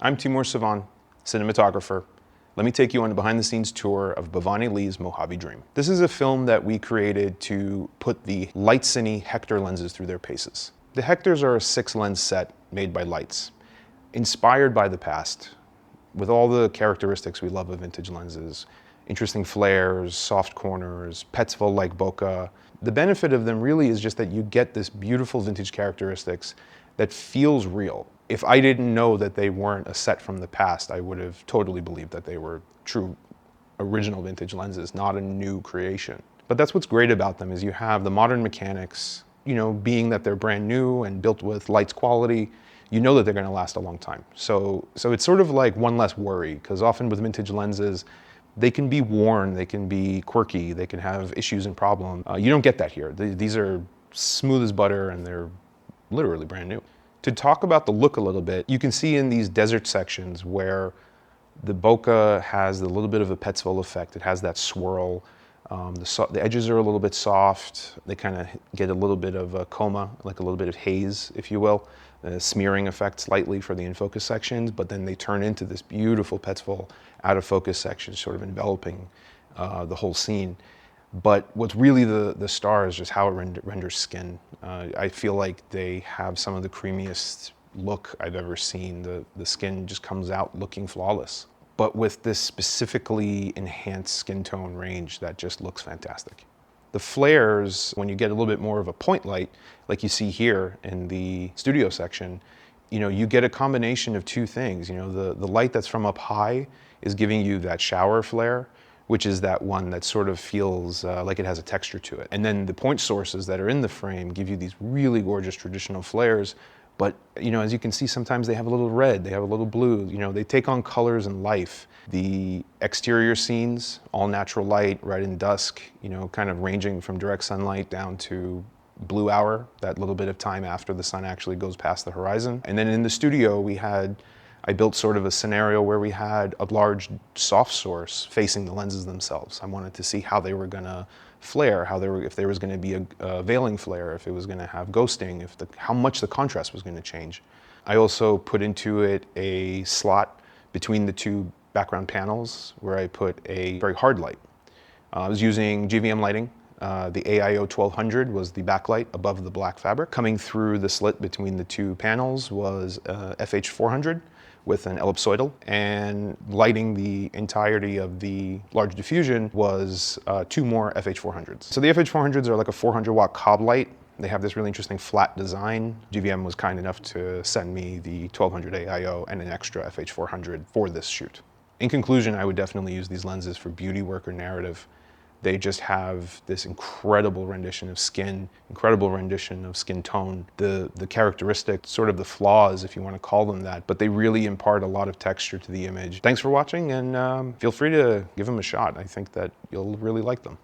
I'm Timur Savan, cinematographer. Let me take you on a behind-the-scenes tour of Bhavani Lee's Mojave Dream. This is a film that we created to put the Leitz Cine Hektor lenses through their paces. The Hektors are a 6-lens set made by Leitz, inspired by the past, with all the characteristics we love of vintage lenses. Interesting flares, soft corners, Petzval-like bokeh. The benefit of them really is just that you get this beautiful vintage characteristics that feels real. If I didn't know that they weren't a set from the past, I would have totally believed that they were true original vintage lenses, not a new creation. But that's what's great about them, is you have the modern mechanics, being that they're brand new and built with Leitz quality, you know that they're gonna last a long time. So it's sort of like one less worry, because often with vintage lenses, they can be worn, they can be quirky, they can have issues and problems. You don't get that here. These are smooth as butter and they're literally brand new. To talk about the look a little bit, you can see in these desert sections where the bokeh has a little bit of a Petzval effect. It has that swirl. The edges are a little bit soft. They kind of get a little bit of a coma, like a little bit of haze, if you will. Smearing effect slightly for the in-focus sections, but then they turn into this beautiful Petzval out-of-focus section, sort of enveloping the whole scene. But what's really the star is just how it renders skin. I feel like they have some of the creamiest look I've ever seen. The skin just comes out looking flawless, but with this specifically enhanced skin tone range that just looks fantastic. The flares, when you get a little bit more of a point light, like you see here in the studio section, you get a combination of two things. The light that's from up high is giving you that shower flare, which is that one that sort of feels like it has a texture to it. And then the point sources that are in the frame give you these really gorgeous traditional flares. But as you can see, sometimes they have a little red, they have a little blue, they take on colors and life. The exterior scenes, all natural light, right in dusk, kind of ranging from direct sunlight down to blue hour, that little bit of time after the sun actually goes past the horizon. And then in the studio, I built sort of a scenario where we had a large soft source facing the lenses themselves. I wanted to see how they were gonna flare, if there was gonna be a veiling flare, if it was gonna have ghosting, how much the contrast was gonna change. I also put into it a slot between the two background panels where I put a very hard light. I was using GVM lighting. The AIO 1200 was the backlight above the black fabric. Coming through the slit between the two panels was FH 400 with an ellipsoidal, and lighting the entirety of the large diffusion was 2 more FH 400s. So the FH 400s are like a 400-watt cob light. They have this really interesting flat design. GVM was kind enough to send me the 1200 AIO and an extra FH 400 for this shoot. In conclusion, I would definitely use these lenses for beauty work or narrative. They just have this incredible rendition of skin, incredible rendition of skin tone, the characteristic, sort of the flaws, if you want to call them that, but they really impart a lot of texture to the image. Thanks for watching, and feel free to give them a shot. I think that you'll really like them.